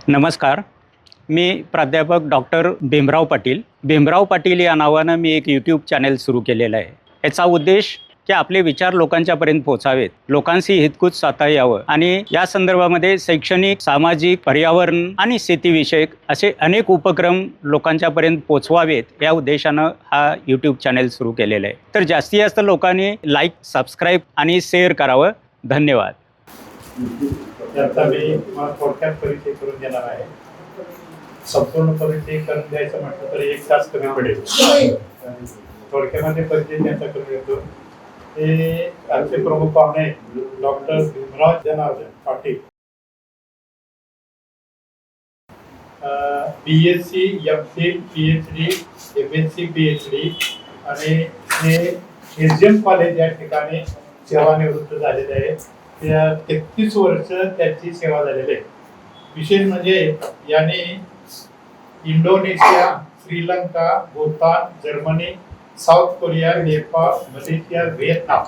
नमस्कार. मी प्राध्यापक डॉक्टर भीमराव पाटील. भीमराव पाटील या नावानं मी एक यूट्यूब चॅनल सुरू केलेलं आहे. याचा उद्देश की आपले विचार लोकांच्यापर्यंत पोहोचावेत, लोकांशी हितगुज साधता यावं आणि या संदर्भामध्ये शैक्षणिक, सामाजिक, पर्यावरण आणि शेतीविषयक असे अनेक उपक्रम लोकांच्यापर्यंत पोहोचवावेत या उद्देशानं हा यूट्यूब चॅनल सुरू केलेला आहे. तर जास्तीत जास्त लोकांनी लाईक, सबस्क्राईब आणि शेअर करावं. धन्यवाद. त्याचा मी तुम्हाला थोडक्यात परिचय करून देणार आहे. संपूर्ण परिचय करून द्यायचं म्हटलं तर 1 तास कमी पडेल. थोडक्यामध्ये परिचय त्यांचा करून देतो. ते आमचे प्रमुख पाहुणे doctor Bhimrao Janardan Patil, BSc, MPhil, PhD, MSc, PhD आणि हे SGM कॉलेज या ठिकाणी सेवानिवृत्त झालेले आहे. त्या 33 वर्ष त्यांची सेवा झालेली आहे. विशेष म्हणजे यांनी Indonesia, Sri Lanka, Bhutan, Germany, south Korea, Nepal, Malaysia, Vietnam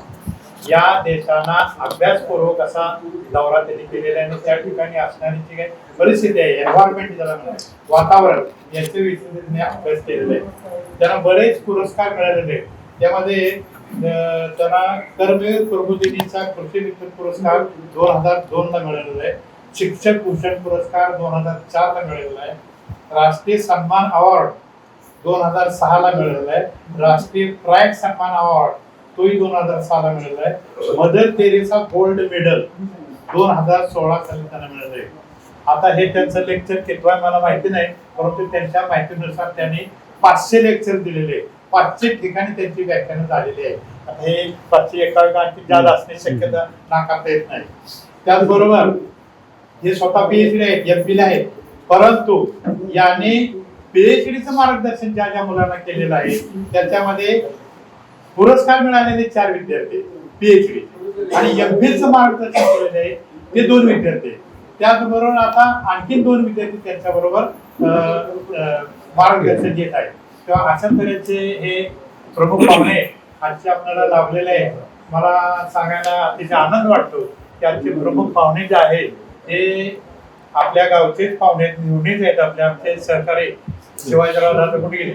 या देशांना अभ्यासपूर्वक असा दौरा त्यांनी केलेला आहे. त्या ठिकाणी असणारी जी काही परिस्थिती आहे, एन्व्हायरमेंट ज्याला म्हणतात, वातावरण, याचे विषयी त्यांनी अभ्यास केलेला आहे. त्यांना बरेच पुरस्कार मिळालेले आहेत. त्यामध्ये त्यांना कर्मवीर प्रबोधिनीचा कृषी मित्र पुरस्कार 2002 ला मिळालेला आहे. शिक्षक भूषण पुरस्कार 2004 ला मिळालेला आहे. राष्ट्रीय सन्मान अवॉर्ड 2006 ला मिळालेला आहे. राष्ट्रीय प्राईड सन्मान अवॉर्ड तोही 2006 ला मिळालेला आहे. मदर तेरेसा गोल्ड मेडल 2016 साली त्यांना मिळालेलं आहे. आता हे त्यांचं लेक्चर कितवा मला माहिती नाही, परंतु त्यांच्या माहितीनुसार त्यांनी 500 लेक्चर दिलेले आहे. 500 ठिकाणी त्यांची व्याख्यानं झालेली आहे. आता हे 500 एका आणखी जास्त असण्याची शक्यता नाकारता येत नाही. त्याचबरोबर हे स्वतः PhD आहेत, MPhil आहेत, परंतु याने PhDचं मार्गदर्शन ज्या ज्या मुलांना केलेलं आहे त्याच्यामध्ये पुरस्कार मिळालेले 4 विद्यार्थी PhD आणि MPhilचं मार्गदर्शन केलेलं आहे ते 2 विद्यार्थी. त्याचबरोबर आता आणखी 2 विद्यार्थी त्यांच्याबरोबर मार्गदर्शन घेत आहेत. तेव्हा अशा तऱ्हेचे हे प्रमुख पाहुणे आजचे आपल्याला लाभलेले आहेत. मला सांगायला अतिशय आनंद वाटतो की आजचे प्रमुख पाहुणे जे आहेत ते आपल्या गावचेच पाहुणे निवडणीत आहेत. आमचे सहकारी शिवाजीराव दादा कुठे गेले?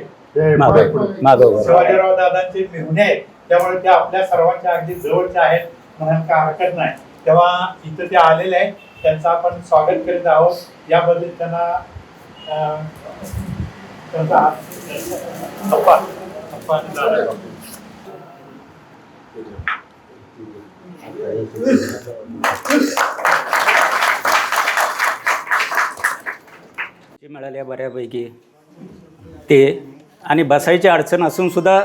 शिवाजीराव दादांचे मेहुणे आहेत. त्यामुळे ते आपल्या सर्वांच्या अगदी जवळचे आहेत म्हणून काय हरकत नाही. तेव्हा इथं ते आलेले आहेत, त्यांचं आपण स्वागत करीत आहोत. याबद्दल त्यांना मिळाल्या बऱ्यापैकी ते आणि बसायची अडचण असून सुद्धा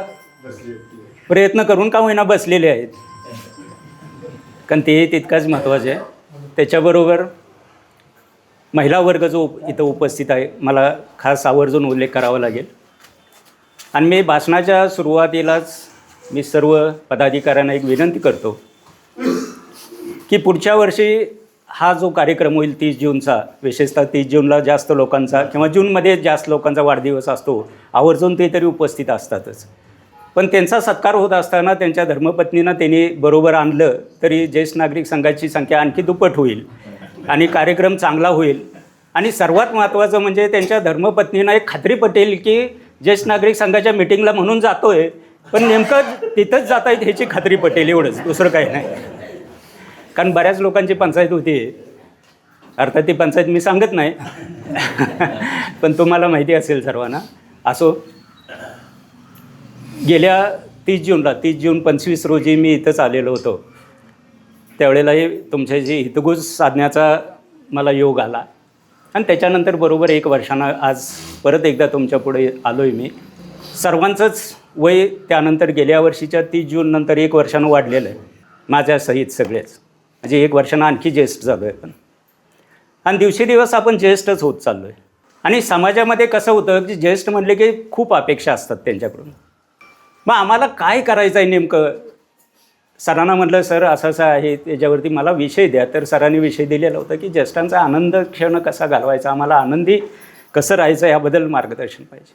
प्रयत्न करून का होईना बसलेले आहेत, कारण ते तितकाच महत्त्वाचे आहे. त्याच्याबरोबर महिला वर्ग जो इथं उपस्थित आहे, मला खास आवर्जून उल्लेख करावा लागेल. आणि मी भाषणाच्या सुरुवातीलाच मी सर्व पदाधिकाऱ्यांना एक विनंती करतो की पुढच्या वर्षी हा जो कार्यक्रम होईल 30 जूनचा, विशेषतः 30 जूनला जास्त लोकांचा किंवा जूनमध्ये जास्त लोकांचा वाढदिवस असतो, आवर्जून ते तरी उपस्थित असतातच. पण त्यांचा सत्कार होत असताना त्यांच्या धर्मपत्नींना त्यांनी बरोबर आणलं तरी ज्येष्ठ नागरिक संघाची संख्या आणखी दुप्पट होईल आणि कार्यक्रम चांगला होईल. आणि सर्वात महत्त्वाचं म्हणजे त्यांच्या धर्मपत्नींना एक खात्री पटेल की ज्येष्ठ नागरिक संघाच्या मिटिंगला म्हणून जातोय, पण नेमकं तिथंच जाता येत ह्याची खात्री पटेल, एवढंच, दुसरं काही नाही. कारण बऱ्याच लोकांची पंचायत होती, अर्थात ती पंचायत मी सांगत नाही पण तुम्हाला माहिती असेल सर्वांना. असो, गेल्या 30 जून 25 रोजी मी इथंच आलेलो होतो. त्यावेळेलाही तुमच्याशी हितगुज साधण्याचा मला योग आला आणि त्याच्यानंतर बरोबर 1 वर्षानं आज परत एकदा तुमच्या पुढे आलो आहे. मी सर्वांचंच वय त्यानंतर गेल्या वर्षीच्या 30 जून नंतर 1 वर्षानं वाढलेलं आहे, माझ्या सहित सगळेच, म्हणजे 1 वर्षानं आणखी ज्येष्ठ झालो आहे. पण आणि दिवसेदिवस आपण ज्येष्ठच होत चाललो आहे. आणि समाजामध्ये कसं होतं की ज्येष्ठ म्हटले की खूप अपेक्षा असतात त्यांच्याकडून. मग आम्हाला काय करायचं आहे नेमकं? सरांना म्हटलं, सर असं असं आहे, त्याच्यावरती मला विषय द्या. तर सरांनी विषय दिलेला होता की ज्येष्ठांचा आनंद क्षण कसा घालवायचा, आम्हाला आनंदी कसं राहायचं याबद्दल मार्गदर्शन पाहिजे.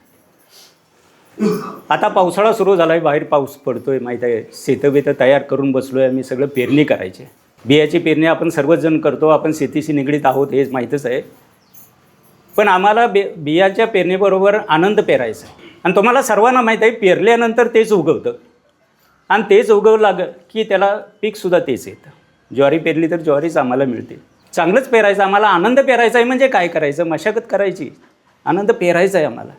आता पावसाळा सुरू झाला आहे, बाहेर पाऊस पडतो आहे, माहीत आहे. शेतं तयार करून बसलो आहे आम्ही, सगळं पेरणी करायची. बियाची पेरणी आपण सर्वच जण करतो, आपण शेतीशी निगडीत आहोत, हेच माहीतच आहे. पण आम्हाला बियाच्या पेरणीबरोबर आनंद पेरायचा आहे. आणि तुम्हाला सर्वांना माहीत आहे, पेरल्यानंतर तेच उगवतं आणि तेच उगवलं लागलं की त्याला पीकसुद्धा तेच येतं. ज्वारी पेरली तर ज्वारीच आम्हाला मिळते. चांगलंच पेरायचं, आम्हाला आनंद पेरायचा आहे. म्हणजे काय करायचं, मशागत करायची, आनंद पेरायचा आहे आम्हाला.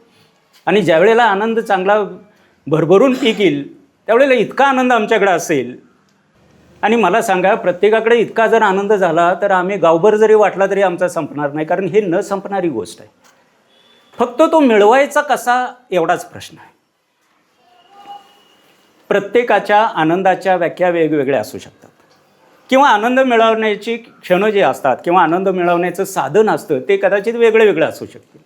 आणि ज्यावेळेला आनंद चांगला भरभरून पीक येईल त्यावेळेला इतका आनंद आमच्याकडे असेल. आणि मला सांगा, प्रत्येकाकडे इतका जर आनंद झाला तर आम्ही गावभर जरी वाटला तरी आमचा संपणार नाही, कारण हे न संपणारी गोष्ट आहे. फक्त तो मिळवायचा कसा एवढाच प्रश्न आहे. प्रत्येकाच्या आनंदाच्या व्याख्या वेगवेगळ्या असू शकतात, किंवा आनंद मिळवण्याची क्षणं जे असतात किंवा आनंद मिळवण्याचं साधन असतं ते कदाचित वेगळं असू शकतील.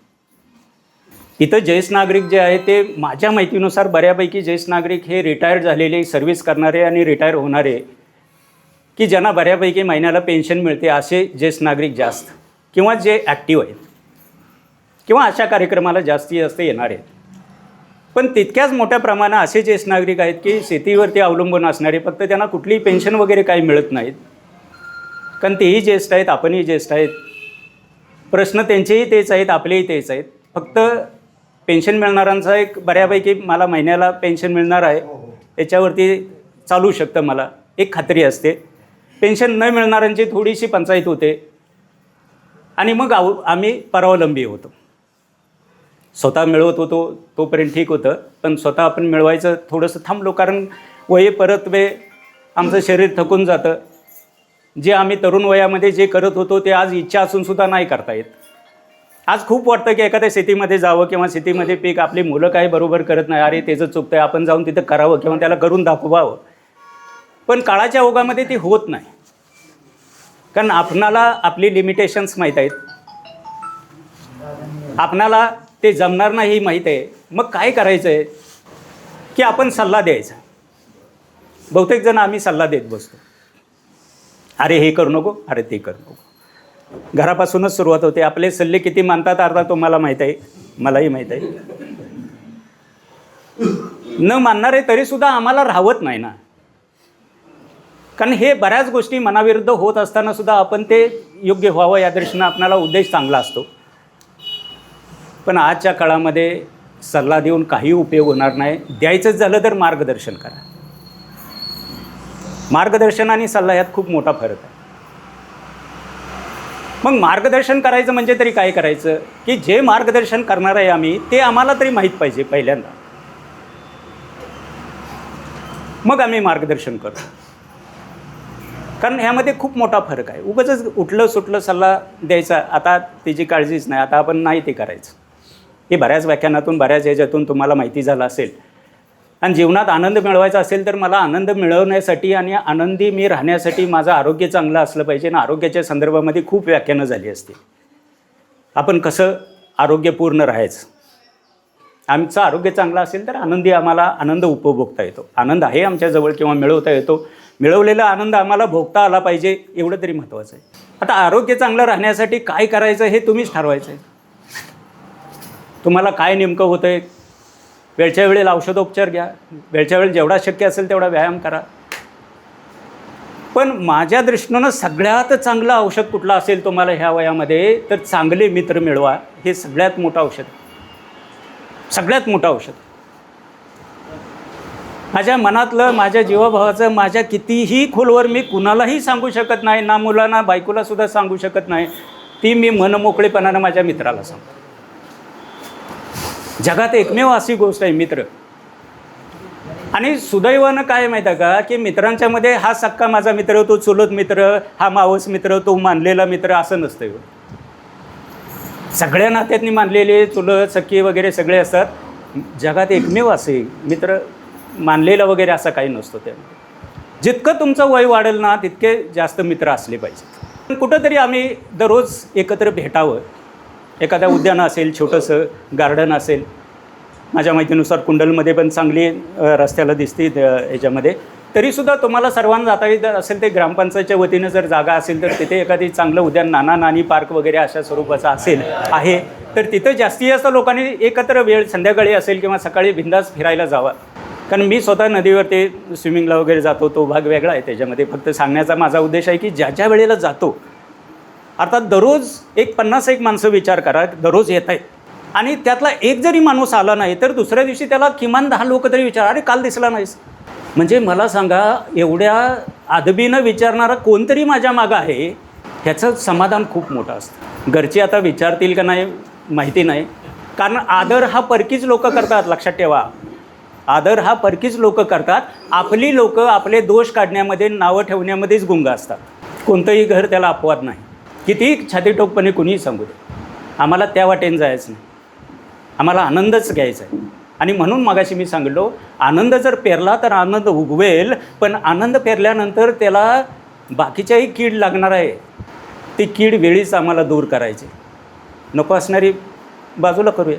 इथं ज्येष्ठ नागरिक जे आहे ते माझ्या माहितीनुसार बऱ्यापैकी ज्येष्ठ नागरिक हे रिटायर्ड झालेले, सर्व्हिस करणारे आणि रिटायर होणारे, की ज्यांना बऱ्यापैकी महिन्याला पेन्शन मिळते असे ज्येष्ठ नागरिक जास्त, किंवा जे ॲक्टिव्ह आहेत किंवा अशा कार्यक्रमाला जास्तीत जास्त येणार आहेत. पण तितक्याच मोठ्या प्रमाणात असे ज्येष्ठ नागरिक आहेत की शेतीवरती अवलंबून असणारे, फक्त त्यांना कुठलीही पेन्शन वगैरे काही मिळत नाहीत. कारण तेही ज्येष्ठ आहेत, आपणही ज्येष्ठ आहेत. प्रश्न त्यांचेही तेच आहेत, आपलेही तेच आहेत. फक्त पेन्शन मिळणाऱ्यांचा एक बऱ्यापैकी मला महिन्याला पेन्शन मिळणार आहे याच्यावरती चालू शकतं, मला एक खात्री असते. पेन्शन न मिळणाऱ्यांची थोडीशी पंचायत होते आणि मग आम्ही परावलंबी होतो. स्वतः मिळवत होतो तोपर्यंत ठीक होतं, पण स्वतः आपण मिळवायचं थोडंसं थांबलो, कारण वय परत आमचं शरीर थकून जातं. जे आम्ही तरुण वयामध्ये जे करत होतो ते आज इच्छा असूनसुद्धा नाही करता येत. आज खूप वाटतं की एखाद्या शेतीमध्ये जावं किंवा शेतीमध्ये पीक, आपली मुलं काही बरोबर करत नाही, अरे त्याचं चुकतं आहे, आपण जाऊन तिथं करावं किंवा त्याला करून दाखवावं. पण काळाच्या ओघामध्ये ते होत नाही, कारण आपणाला आपली लिमिटेशन्स माहीत आहेत, आपणाला ते जमणार नाही माहीत आहे. मग काय करायचं आहे की आपण सल्ला द्यायचा. बहुतेक जण आम्ही सल्ला देत बसतो, अरे हे करू नको, अरे ते करू नको. घरापासूनच सुरुवात होते. आपले सल्ले किती मानतात अर्धा तुम्हाला माहीत आहे, मलाही माहीत आहे. न मानणारे तरीसुद्धा आम्हाला राहवत नाही ना, कारण हे बऱ्याच गोष्टी मनाविरुद्ध होत असताना सुद्धा आपण ते योग्य व्हावं या दृष्टीनं आपल्याला उद्देश चांगला असतो. पण आजच्या काळामध्ये सल्ला देऊन काही उपयोग होणार नाही. द्यायचंच झालं तर मार्गदर्शन करा. मार्गदर्शन आणि सल्ला यात खूप मोठा फरक आहे. मग मार्गदर्शन करायचं म्हणजे तरी काय करायचं की जे मार्गदर्शन करणार आहे आम्ही ते आम्हाला तरी माहीत पाहिजे पहिल्यांदा, मग आम्ही मार्गदर्शन करतो. कारण ह्यामध्ये खूप मोठा फरक आहे. उगाचच उठलं सुटलं सल्ला द्यायचा, आता त्याची काळजीच नाही, आता आपण नाही ते करायचं. हे बऱ्याच व्याख्यानातून बऱ्याच ह्याच्यातून तुम्हाला माहिती झालं असेल. आणि जीवनात आनंद मिळवायचा असेल तर मला आनंद मिळवण्यासाठी आणि आनंदी मी राहण्यासाठी माझं आरोग्य चांगलं असलं पाहिजे. आणि आरोग्याच्या संदर्भामध्ये खूप व्याख्यानं झाली असतील. आपण कसं आरोग्यपूर्ण राहायचं. आमचं आरोग्य चांगलं असेल तर आनंदी आम्हाला आनंद उपभोगता येतो. आनंद आहे आमच्याजवळ किंवा मिळवता येतो. मिळवलेला आनंद आम्हाला भोगता आला पाहिजे, एवढं तरी महत्त्वाचं आहे. आता आरोग्य चांगलं राहण्यासाठी काय करायचं हे तुम्हीच ठरवायचं आहे. तुम्हाला काय नेमकं होतं आहे. वेळच्या वेळेला औषधोपचार घ्या, वेळच्या वेळेला जेवढा शक्य असेल तेवढा व्यायाम करा. पण माझ्या दृष्टीनं सगळ्यात चांगलं औषध कुठलं असेल तुम्हाला ह्या वयामध्ये, तर चांगले मित्र मिळवा. हे सगळ्यात मोठं औषध, सगळ्यात मोठं औषध. माझ्या मनातलं, माझ्या जीवाभावाचं, माझ्या कितीही खोलवर मी कुणालाही सांगू शकत नाही, ना मुलांना बायकोलासुद्धा सांगू शकत नाही, ती मी मनमोकळेपणानं माझ्या मित्राला सांगतो. जगात एकमेव अशी गोष्ट आहे मित्र. आणि सुदैवानं काय माहीत आहे का की मित्रांच्यामध्ये हा सक्का माझा मित्र, तो चुलत मित्र, हा मावस मित्र, तो मानलेला मित्र असं नसतं. सगळ्या नात्यातनी मानलेले चुलत सख्खी वगैरे सगळे असतात. जगात एकमेव असे मित्र मानलेला वगैरे असा काही नसतो. त्यामध्ये जितकं तुमचं वय वाढेल ना तितके जास्त मित्र असले पाहिजेत. कुठंतरी आम्ही दररोज एकत्र भेटावं. एखाद्या उद्यान असेल, छोटंसं गार्डन असेल. माझ्या माहितीनुसार कुंडलमध्ये पण चांगली रस्त्याला दिसते याच्यामध्ये. तरीसुद्धा तुम्हाला सर्वांना जाता येत असेल ते ग्रामपंचायतच्या वतीनं जर जागा असेल तर तिथे एखादी चांगलं उद्यान, नाना नानी पार्क वगैरे अशा स्वरूपाचं असेल आहे तर तिथं जास्तीत जास्त लोकांनी एकत्र वेळ संध्याकाळी असेल किंवा सकाळी बिंदास फिरायला जावा. कारण मी स्वतः नदीवरती स्विमिंगला वगैरे जातो, तो भाग वेगळा आहे. त्याच्यामध्ये फक्त सांगण्याचा माझा उद्देश आहे की ज्या ज्या वेळेला जातो अर्थात दररोज एक 50 माणसं विचार करा, दररोज येत आहेत आणि त्यातला एक जरी माणूस आला नाही तर दुसऱ्या दिवशी त्याला किमान 10 लोक तरी विचार, अरे काल दिसला नाहीस. म्हणजे मला सांगा, एवढ्या अदबीनं विचारणारा कोणतरी माझ्या मागं आहे, ह्याचं समाधान खूप मोठं असतं. घरचे आता विचारतील का नाही माहिती नाही, कारण आदर हा परकीच लोक करतात. लक्षात ठेवा, आदर हा परकीच लोक करतात. आपली लोक आपले दोष काढण्यामध्ये, नावं ठेवण्यामध्येच गुंग असतात. कोणतंही घर त्याला अपवाद नाही. किती छातीटोकपणे कुणीही सांगू दे, आम्हाला त्या वाटेने जायचं नाही, आम्हाला आनंदच घ्यायचा आहे. आणि म्हणून मगाशी मी सांगितलो, आनंद जर पेरला तर आनंद उगवेल, पण आनंद पेरल्यानंतर त्याला बाकीच्याही कीड लागणार आहे. ती कीड वेळीच आम्हाला दूर करायची. नको असणारी बाजूला करूया,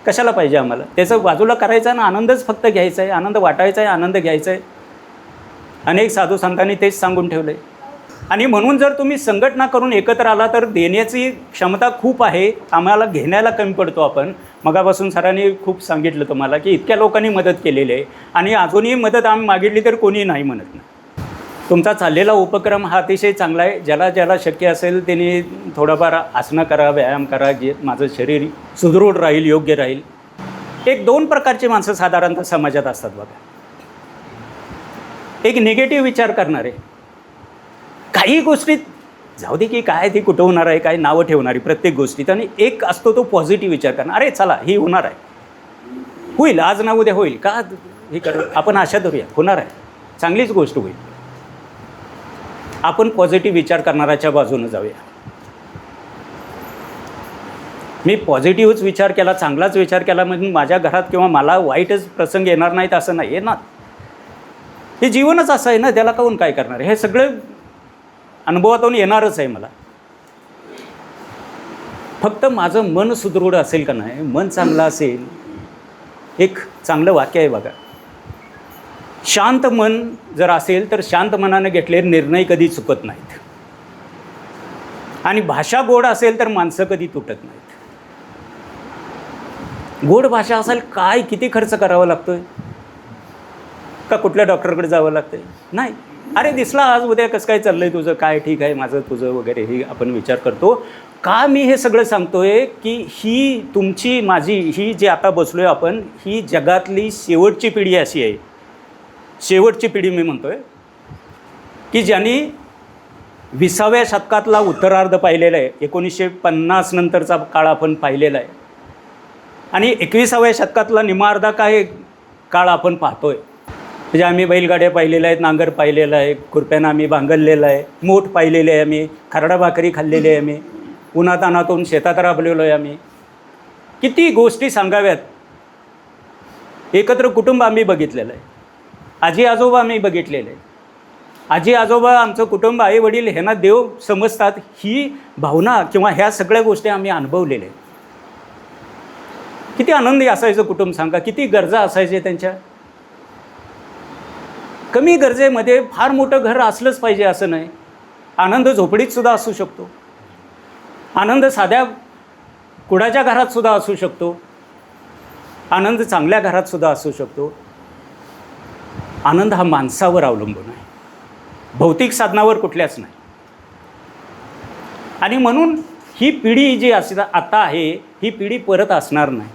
कशाला पाहिजे आम्हाला. त्याचं बाजूला करायचं आणि आनंदच फक्त घ्यायचा आहे, आनंद वाटायचा आहे, आनंद घ्यायचा आहे. अनेक साधू संतांनी तेच सांगून ठेवलं आहे. आणि म्हणून जर तुम्ही संघटना करून एकत्र आला तर देण्याची क्षमता खूप आहे, आम्हाला घेण्याला कमी पडतो. आपण मगापासून सरांनी खूप सांगितलं तुम्हाला की इतक्या लोकांनी मदत केलेली आहे आणि अजूनही मदत आम्ही मागितली तर कोणी नाही म्हणत नाही. तुमचा चाललेला उपक्रम हा अतिशय चांगला आहे. ज्याला ज्याला शक्य असेल त्यांनी थोडंफार आसनं करा, व्यायाम करा, जे माझं शरीर सुदृढ राहील, योग्य राहील. एक 2 प्रकारची माणसं साधारणतः समाजात असतात बघा. एक निगेटिव्ह विचार करणारे, काही गोष्टीत जाऊ दे की काय ती कुठं होणार आहे, काय नावं ठेवणारी प्रत्येक गोष्टीत. आणि एक असतो तो पॉझिटिव्ह विचार करणार, अरे चला ही होणार आहे, होईल, आज ना उद्या होईल, का हे कर, आपण आशा धरूया, होणार आहे, चांगलीच गोष्ट होईल. आपण पॉझिटिव्ह विचार करणाऱ्याच्या बाजूने जाऊया. मी पॉझिटिव्हच विचार केला, चांगलाच विचार केला म्हणजे माझ्या घरात किंवा मला वाईटच प्रसंग येणार नाहीत असं नाही येणार. हे जीवनच असं आहे ना, त्याला काहून काय करणार. हे सगळं अनुभवातून येणारच आहे मला. फक्त माझं मन सुदृढ असेल का नाही, मन चांगलं असेल. एक चांगलं वाक्य आहे बघा, शांत मन जर असेल तर शांत मनाने घेतलेले निर्णय कधी चुकत नाहीत. आणि भाषा गोड असेल तर माणसं कधी तुटत नाहीत. गोड भाषा असेल, काय किती खर्च करावा लागतोय, का कुठल्या डॉक्टरकडे जावं लागतंय, नाही. अरे दिसला आज उद्या कसं काय चाललंय तुझं, काय ठीक आहे माझं तुझं वगैरे, हे आपण विचार करतो. का मी हे सगळं सांगतोय की ही तुमची माझी ही जी आता बसलोय आपण, ही जगातली शेवटची पिढी अशी आहे, शेवटची पिढी मी म्हणतोय की ज्यांनी 20व्या शतकातला उत्तरार्ध पाहिलेला आहे. 1950 नंतरचा काळ आपण पाहिलेला आहे आणि 21व्या शतकातला निम्मार्धा काय काळ आपण पाहतोय. म्हणजे आम्ही बैलगाड्या पाहिलेल्या आहेत, नांगर पाहिलेला आहे, खुरप्यानं आम्ही बांगरलेलं आहे, मोठ पाहिलेले आहे आम्ही, खरडा भाकरी खाल्लेली आहे आम्ही, उन्हातानातून शेतात राबलेलो आहे आम्ही. किती गोष्टी सांगाव्यात. एकत्र कुटुंब आम्ही बघितलेलं आहे, आजी आजोबा आम्ही बघितलेले आहे. आजी आजोबा आमचं कुटुंब, आई वडील ह्यांना देव समजतात, ही भावना किंवा ह्या सगळ्या गोष्टी आम्ही अनुभवलेल्या आहेत. किती आनंदी असायचं कुटुंब सांगा, किती गरजा असायचे त्यांच्या. कमी गरजेमध्ये फार मोठं घर असलंच पाहिजे असं नाही. आनंद झोपडीतसुद्धा असू शकतो, आनंद साध्या कुडाच्या घरातसुद्धा असू शकतो, आनंद चांगल्या घरातसुद्धा असू शकतो. आनंद हा माणसावर अवलंबून आहे, भौतिक साधनावर कुठल्याच नाही. आणि म्हणून ही पिढी जी आता आहे, ही पिढी परत असणार नाही.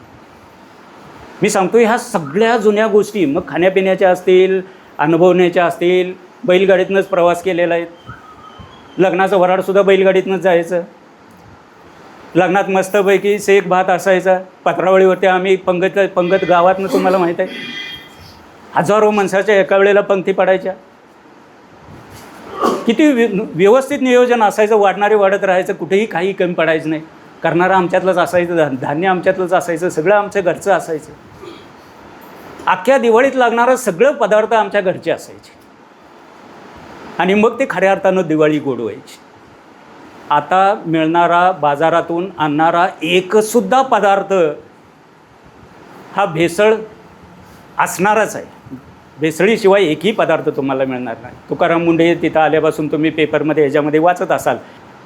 मी सांगतो ह्या सगळ्या जुन्या गोष्टी, मग खाण्यापिण्याच्या असतील, अनुभवण्याच्या असतील, बैलगाडीतनंच प्रवास केलेला आहे. लग्नाचं वऱ्हाडसुद्धा बैलगाडीतनंच जायचं. लग्नात मस्तपैकी शेक भात असायचा. पत्रावळीवरती आम्ही पंगत गावातनं तुम्हाला माहीत आहे, हजारो माणसाच्या एका वेळेला पंक्ती पडायच्या. किती व्यवस्थित नियोजन असायचं, वाढणारे वाढत राहायचं, कुठेही काही कमी पडायचं नाही. करणारं आमच्यातलंच असायचं, धान्य आमच्यातलंच असायचं, सगळं आमच्या घरचं असायचं. अख्ख्या दिवाळीत लागणारं सगळं पदार्थ आमच्या घरचे असायचे आणि मग ते खऱ्या अर्थानं दिवाळी गोड व्हायची. आता मिळणारा, बाजारातून आणणारा एकसुद्धा पदार्थ हा भेसळ असणारच आहे. भेसळीशिवाय एकही पदार्थ तुम्हाला मिळणार नाही. तुकाराम मुंडे तिथं आल्यापासून तुम्ही पेपरमध्ये ह्याच्यामध्ये वाचत असाल,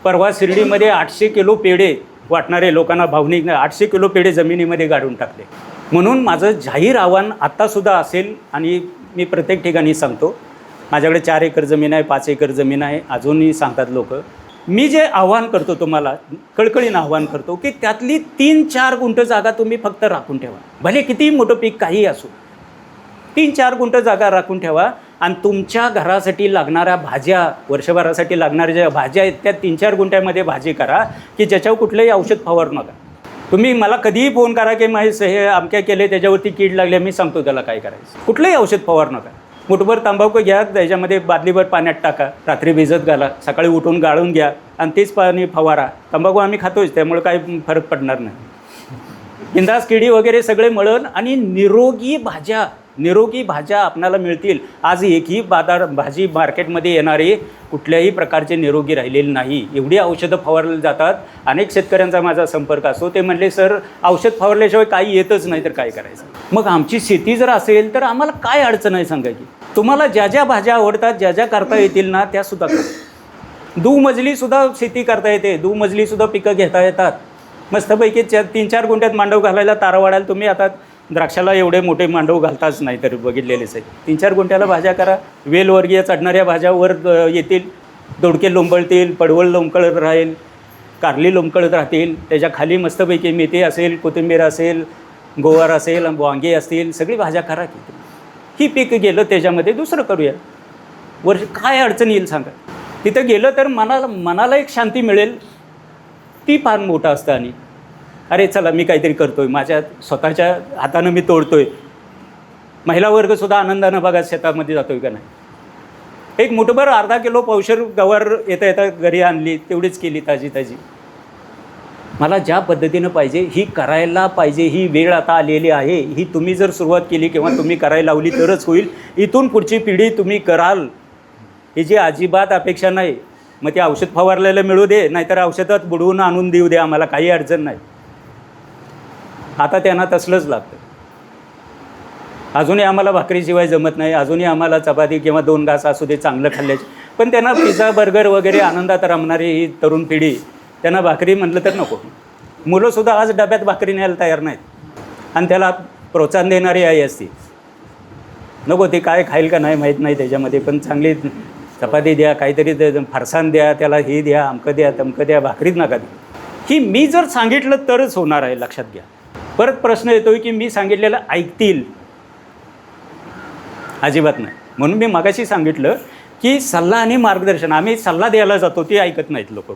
परवा शिर्डीमध्ये 800 किलो पेढे वाटणारे लोकांना भावनिक 800 किलो पेढे जमिनीमध्ये गाडून टाकले. म्हणून माझं जाहीर आव्हान आत्तासुद्धा असेल आणि मी प्रत्येक ठिकाणी सांगतो, माझ्याकडे 4 एकर जमीन आहे, 5 एकर जमीन आहे, अजूनही सांगतात लोक मी जे आव्हान करतो तुम्हाला, कळकळीनं आव्हान करतो की त्यातली 3-4 गुंठ जागा तुम्ही फक्त राखून ठेवा. भले कितीही मोठं पीक काहीही असो, 3-4 गुंठ जागा राखून ठेवा आणि तुमच्या घरासाठी लागणाऱ्या भाज्या, वर्षभरासाठी लागणाऱ्या ज्या भाज्या आहेत त्या 3-4 गुंठ्यामध्ये भाजी करा की ज्याच्यावर कुठलंही औषध फवारू नका. तुम्ही मला कधीही फोन करा की माझे हे अमक्या केले, त्याच्यावरती कीड लागले, मी सांगतो त्याला काय करायचं. कुठलंही औषध फवारू नका. मुठभर तंबाखू घ्या, त्याच्यामध्ये बादलीभर पाण्यात टाका, रात्री भिजत घाला, सकाळी उठून गाळून घ्या आणि तेच पाणी फवारा. तंबाखू आम्ही खातोच, त्यामुळे काही फरक पडणार नाही. बिंदास किडी वगैरे सगळे मळण आणि निरोगी भाज्या आपणाला मिळतील. आज एकही भाजी मार्केटमध्ये येणारी कुठल्याही प्रकारचे निरोगी राहिलेले नाही. एवढी औषधं फवारली जातात. अनेक शेतकऱ्यांचा माझा संपर्क असतो, ते म्हणले सर औषध फवारल्याशिवाय काही येतच नाही, तर काय करायचं. मग आमची शेती जर असेल तर आम्हाला काय अडचण आहे सांगा की. तुम्हाला ज्या ज्या भाज्या आवडतात, ज्या ज्या करता येतील ना त्यासुद्धा करा. दुमजलीसुद्धा शेती करता येते, दुमजलीसुद्धा पिकं घेता येतात. मस्तपैकी 3-4 गुंठ्यात मांडव घालायला, तारा वाढायला तुम्ही आता द्राक्षाला एवढे मोठे मांडव घालताच नाही तर बघितलेलेच आहे. 3-4 गुंठ्याला भाज्या करा. वेलवर्गीय चढणाऱ्या भाज्या वर येतील, दोडके लोंबळतील, पडवळ लोंबकळत राहील, कारली लोंबकळत राहतील. त्याच्या खाली मस्तपैकी मेथी असेल, कोथिंबीर असेल, गोवार असेल, वांगे असतील, सगळी भाज्या करा की. ही पीक गेलं त्याच्यामध्ये दुसरं करूया. वर्ष काय अडचण येईल सांगा. तिथं गेलं तर मनाला एक शांती मिळेल, ती फार मोठं असतं. आणि अरे चला मी काहीतरी करतो आहे, माझ्या स्वतःच्या हातानं मी तोडतो आहे. महिला वर्गसुद्धा आनंदानं बघा शेतामध्ये जातो आहे का नाही. एक मुठभर अर्धा किलो पावशेर गवार येता घरी आणली, तेवढीच केली ताजी. मला ज्या पद्धतीनं पाहिजे ही करायला पाहिजे. ही वेळ आता आलेली आहे. ही तुम्ही जर सुरुवात केली किंवा तुम्ही करायला लावली तरच होईल. इथून पुढची पिढी तुम्ही कराल ही जी अजिबात अपेक्षा नाही. मग ते औषध फवारलेलं मिळू दे, नाहीतर औषधात बुडवून आणून देऊ दे, आम्हाला काही अडचण नाही. आता त्यांना तसलंच लागतं. अजूनही आम्हाला भाकरीशिवाय जमत नाही, अजूनही आम्हाला चपाती किंवा 2 घास असू दे चांगलं खाल्ल्याची. पण त्यांना पिझ्झा बर्गर वगैरे आनंदात रमणारी ही तरुण पिढी, त्यांना भाकरी म्हटलं तर नको. मुलंसुद्धा आज डब्यात भाकरी न्यायला तयार नाहीत. आणि त्याला प्रोत्साहन देणारी आई असते, नको ते काय खाईल का नाही माहीत नाही त्याच्यामध्ये, पण चांगली चपाती द्या, काहीतरी फरसाण द्या, त्याला हे द्या, अमकं द्या, तमकं द्या, भाकरीच नका द्या. ही मी जर सांगितलं तरच होणार आहे, लक्षात घ्या. परत प्रश्न येतोय की मी सांगितलेलं ऐकतील, अजिबात नाही. म्हणून मी मगाशी सांगितलं की सल्ला आणि मार्गदर्शन, आम्ही सल्ला द्यायला जातो, ते ऐकत नाहीत लोक.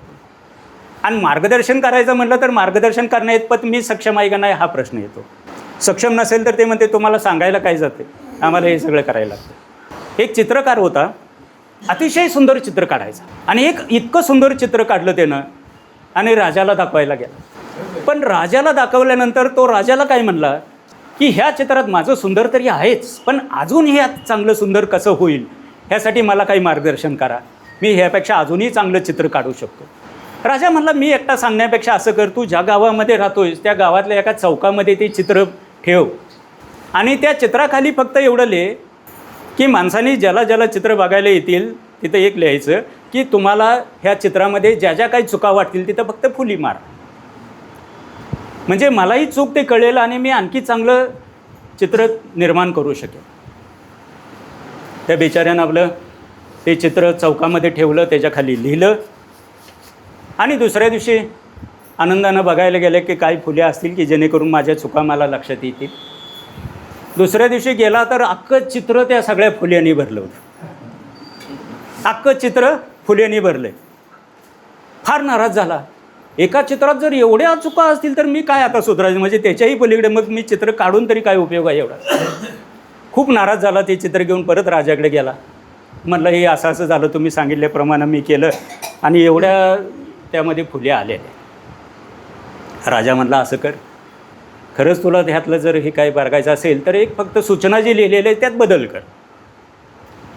आणि मार्गदर्शन करायचं म्हटलं तर मार्गदर्शन करण्यात पण मी सक्षम आहे का नाही हा प्रश्न येतो. सक्षम नसेल तर ते म्हणते तुम्हाला सांगायला काय जाते, आम्हाला हे सगळं करायला लागतं. एक चित्रकार होता, अतिशय सुंदर चित्र काढायचा. आणि एक इतकं सुंदर चित्र काढलं त्यानं आणि राजाला दाखवायला गेला. पण राजाला दाखवल्यानंतर तो राजाला काय म्हणला की ह्या चित्रात माझं सुंदर तरी आहेच, पण अजून ह्यात चांगलं सुंदर कसं होईल ह्यासाठी मला काही मार्गदर्शन करा, मी ह्यापेक्षा अजूनही चांगलं चित्र काढू शकतो. राजा म्हणला मी एकटा सांगण्यापेक्षा असं कर, तू ज्या गावामध्ये राहतोयस त्या गावातल्या एका चौकामध्ये ते चित्र ठेव आणि त्या चित्राखाली फक्त एवढं लिह की माणसांनी ज्याला चित्र बघायला येतील तिथं एक लिहायचं की तुम्हाला ह्या चित्रामध्ये ज्या ज्या काही चुका वाटतील तिथं फक्त फुली मार. म्हणजे मलाही चूक ते कळेल आणि मी आणखी चांगलं चित्र निर्माण करू शकेल. त्या बिचाऱ्यानं आपलं ते चित्र चौकामध्ये ठेवलं, त्याच्याखाली लिहिलं आणि दुसऱ्या दिवशी आनंदानं बघायला गेलं की काही फुले असतील की जेणेकरून माझ्या चुका मला लक्षात येतील. दुसऱ्या दिवशी गेला तर अख्खं चित्र त्या सगळ्या फुल्यांनी भरलं होतं. अख्खं चित्र फुल्यांनी भरलं. फार नाराज झाला. एका चित्रात जर एवढ्या चुका असतील तर मी काय आता सुधारायचं, म्हणजे त्याच्याही पलीकडे मग मी चित्र काढून तरी काय उपयोग आहे एवढा. खूप नाराज झाला. ते चित्र घेऊन परत राजाकडे गेला. म्हटलं हे असं झालं, तुम्ही सांगितल्याप्रमाणे मी केलं आणि एवढ्या त्यामध्ये फुले आलेल्या. राजा म्हणला असं कर, खरंच तुला ह्यातलं जर हे काय बघायचं असेल तर एक फक्त सूचना जी लिहिलेली आहे त्यात बदल कर.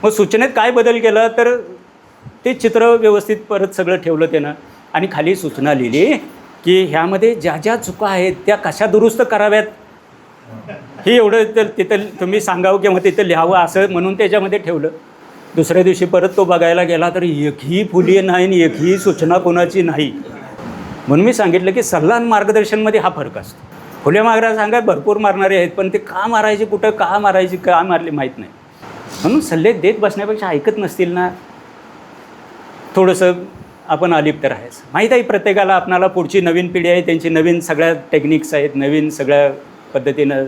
मग सूचनेत काय बदल केला तर ते चित्र व्यवस्थित परत सगळं ठेवलं त्यानं आणि खाली सूचना लिहिली की ह्यामध्ये ज्या ज्या चुका आहेत त्या कशा दुरुस्त कराव्यात हे एवढं तर तिथं तुम्ही सांगावं किंवा तिथं लिहावं असं म्हणून त्याच्यामध्ये ठेवलं. दुसऱ्या दिवशी परत तो बघायला गेला तर एकही फुली नाही आणि एकही सूचना कोणाची नाही. म्हणून मी सांगितलं की सल्ला आणि मार्गदर्शनमध्ये हा फरक असतो. फुले मागरा सांगा भरपूर मारणारे आहेत, पण ते का मारायचे, कुठं का मारायचे, का मारले माहीत नाही. म्हणून सल्ले देत बसण्यापेक्षा ऐकत नसतील ना, थोडंसं आपण अलिप्त राहायचं. माहीत आहे प्रत्येकाला, आपणाला पुढची नवीन पिढी आहे, त्यांची नवीन सगळ्या टेक्निक्स आहेत, नवीन सगळ्या पद्धतीनं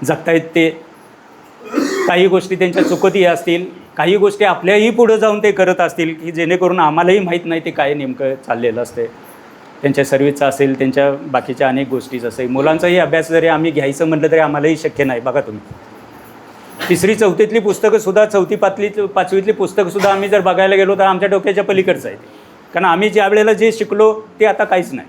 जगतायत ते. काही गोष्टी त्यांच्या चुकती असतील, काही गोष्टी आपल्याही पुढं जाऊन ते करत असतील की जेणेकरून आम्हालाही माहीत नाही ते काय नेमकं चाललेलं असते. त्यांच्या सर्व्हिसचा असेल, त्यांच्या बाकीच्या अनेक गोष्टीच असेल. मुलांचाही अभ्यास जरी आम्ही घ्यायचं म्हटलं तरी आम्हालाही शक्य नाही. बघा तुम्ही 3री 4थीतली पुस्तकंसुद्धा, 4थी 5वीतली पुस्तकंसुद्धा आम्ही जर बघायला गेलो तर आमच्या डोक्याच्या पलीकडचं आहे. कारण आम्ही ज्या वेळेला जे शिकलो ते आता काहीच नाही.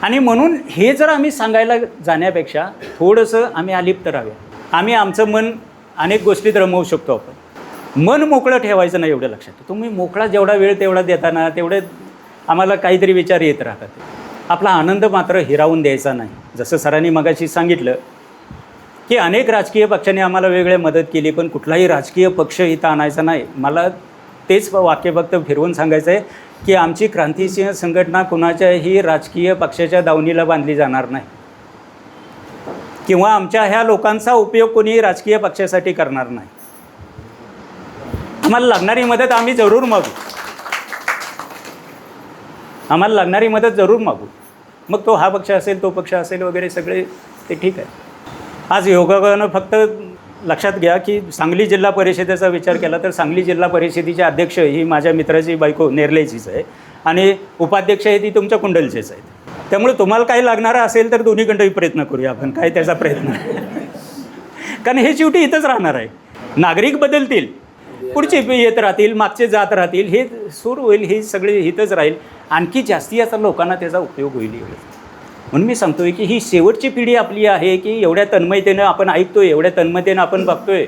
आणि म्हणून हे जर आम्ही सांगायला जाण्यापेक्षा थोडंसं आम्ही अलिप्त राहावे. आम्ही आमचं मन अनेक गोष्टीत रमवू शकतो. आपण मन मोकळं ठेवायचं नाही, एवढं लक्षात. तुम्ही मोकळा जेवढा वेळ तेवढा देताना तेवढे आम्हाला काहीतरी विचार येत राहतात. आपला आनंद मात्र हिरावून द्यायचा नाही. जसं सरांनी मगाशी सांगितलं की अनेक राजकीय पक्षांनी आम्हाला वेगळे मदत केली, पण कुठलाही राजकीय पक्ष इथं आणायचा नाही. मला तेच वाक्य फक्त फिरवून सांगायचं आहे की आमची क्रांतिसिंह संघटना कुणाच्याही राजकीय पक्षाच्या दावणीला बांधली जाणार नाही, किंवा आमच्या ह्या लोकांचा उपयोग कोणी राजकीय पक्षासाठी करणार नाही. आम्हाला लागणारी मदत आम्ही जरूर मागू, आम्हाला लागणारी मदत जरूर मागू. मग तो हा पक्ष असेल, तो पक्ष असेल वगैरे सगळे ते ठीक आहे. आज योगायोगानं फक्त लक्षात घ्या की सांगली जिल्हा परिषदेचा विचार केला तर सांगली जिल्हा परिषदेचे अध्यक्ष ही माझ्या मित्राची बायको नेरलेचीच आहे आणि उपाध्यक्ष आहे ती तुमच्या कुंडलचेच आहेत. त्यामुळे तुम्हाला काही लागणारं असेल तर दोन्हीकडंही प्रयत्न करूया आपण, काय त्याचा प्रयत्न. कारण हे शेवटी इथंच राहणार आहे. नागरिक बदलतील, पुढचे येत राहतील, मागचे जात राहतील, हे सुरू होईल, हे सगळे इथंच राहील. आणखी जास्ती आता लोकांना त्याचा उपयोग होईल एवढं. म्हणून मी सांगतोय की ही शेवटची पिढी आपली आहे की एवढ्या तन्मयतेनं आपण ऐकतोय, एवढ्या तन्मयतेनं आपण बघतोय,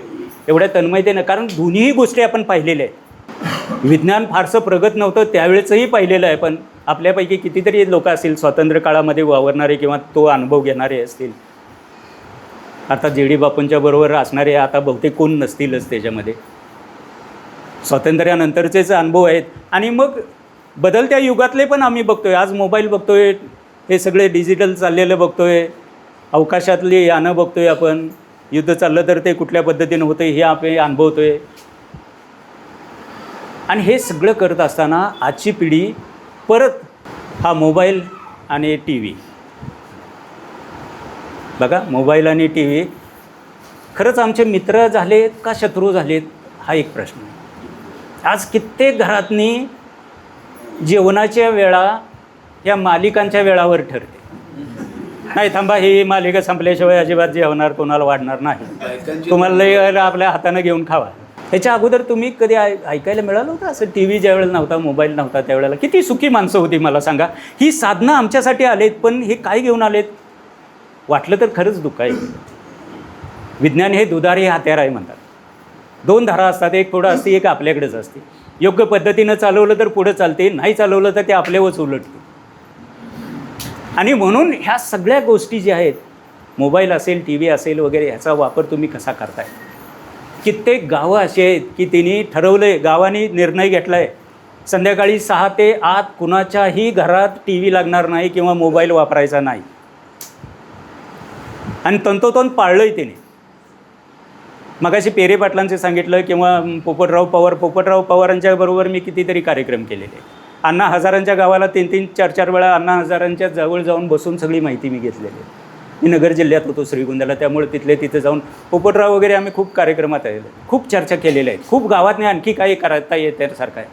एवढ्या तन्मयतेनं. कारण दोन्हीही गोष्टी आपण पाहिलेल्या आहेत. विज्ञान फारसं प्रगत नव्हतं त्यावेळेसही पाहिलेलं आहे, पण आपल्यापैकी कितीतरी लोक असतील स्वातंत्र्य काळामध्ये वावरणारे किंवा तो अनुभव घेणारे असतील. आता जे.डी. बापूंच्या बरोबर असणारे आता बहुतेक कोण नसतीलच त्याच्यामध्ये. स्वातंत्र्यानंतरचेच अनुभव आहेत. आणि मग बदलत्या युगातले पण आम्ही बघतोय. आज मोबाईल बघतोय, हे सगळे डिजिटल चाललेलं बघतोय, अवकाशातली यानं बघतोय आपण. युद्ध चाललं तर ते कुठल्या पद्धतीनं होतं हे आपण अनुभवतोय. आणि हे सगळं करत असताना आजची पिढी परत हा मोबाईल आणि टी व्ही. बघा, मोबाईल आणि टी व्ही खरंच आमचे मित्र झालेत का शत्रू झालेत हा एक प्रश्न. आज कित्येक घरातनी जेवणाच्या वेळा या मालिकांच्या वेळावर ठरते. नाही थांबा, ही मालिका संपल्याशिवाय अजिबात जेवणार कोणाला वाढणार नाही, तुम्हाला लय आपल्या हातानं घेऊन खावा. ह्याच्या अगोदर तुम्ही कधी ऐकायला मिळालं होतं असं? टी व्ही ज्यावेळेला नव्हता, मोबाईल नव्हता त्यावेळेला किती सुखी माणसं होती मला सांगा. ही साधनं आमच्यासाठी आलेत, पण हे काय घेऊन आलेत वाटलं तर खरंच दुःख आहे. विज्ञान हे दुधारी हत्यार आहे म्हणतात. 2 धारा असतात, एक पुढं असते, एक आपल्याकडेच असते. योग्य पद्धतीनं चालवलं तर पुढं चालते, नाही चालवलं तर ते आपल्यावरच उलटते. आणि म्हणून ह्या सगळ्या गोष्टी ज्या आहेत, मोबाईल असेल, टी व्ही असेल वगैरे, ह्याचा वापर तुम्ही कसा करताय. कित्येक गावं अशी आहेत की त्यांनी ठरवलं आहे, गावाने निर्णय घेतला आहे संध्याकाळी 6 ते 8 कुणाच्याही घरात टी व्ही लागणार नाही किंवा मोबाईल वापरायचा नाही. आणि तंतोतंत पाळलं आहे त्याने. मगाशी पेरे पाटलांचे सांगितलं किंवा पोपटराव पवारांच्या बरोबर मी कितीतरी कार्यक्रम केलेले. अण्णा हजारांच्या गावाला 3-3, 4-4 वेळा अण्णा हजारांच्या जवळ जाऊन बसून सगळी माहिती मी घेतलेली. मी नगर जिल्ह्यात होतो श्रीगोंद्याला, त्यामुळे तिथे जाऊन पोपटराव वगैरे आम्ही खूप कार्यक्रमात आहे, खूप चर्चा केलेल्या आहेत. खूप गावातने आणखी काही करता येते सारखं आहे.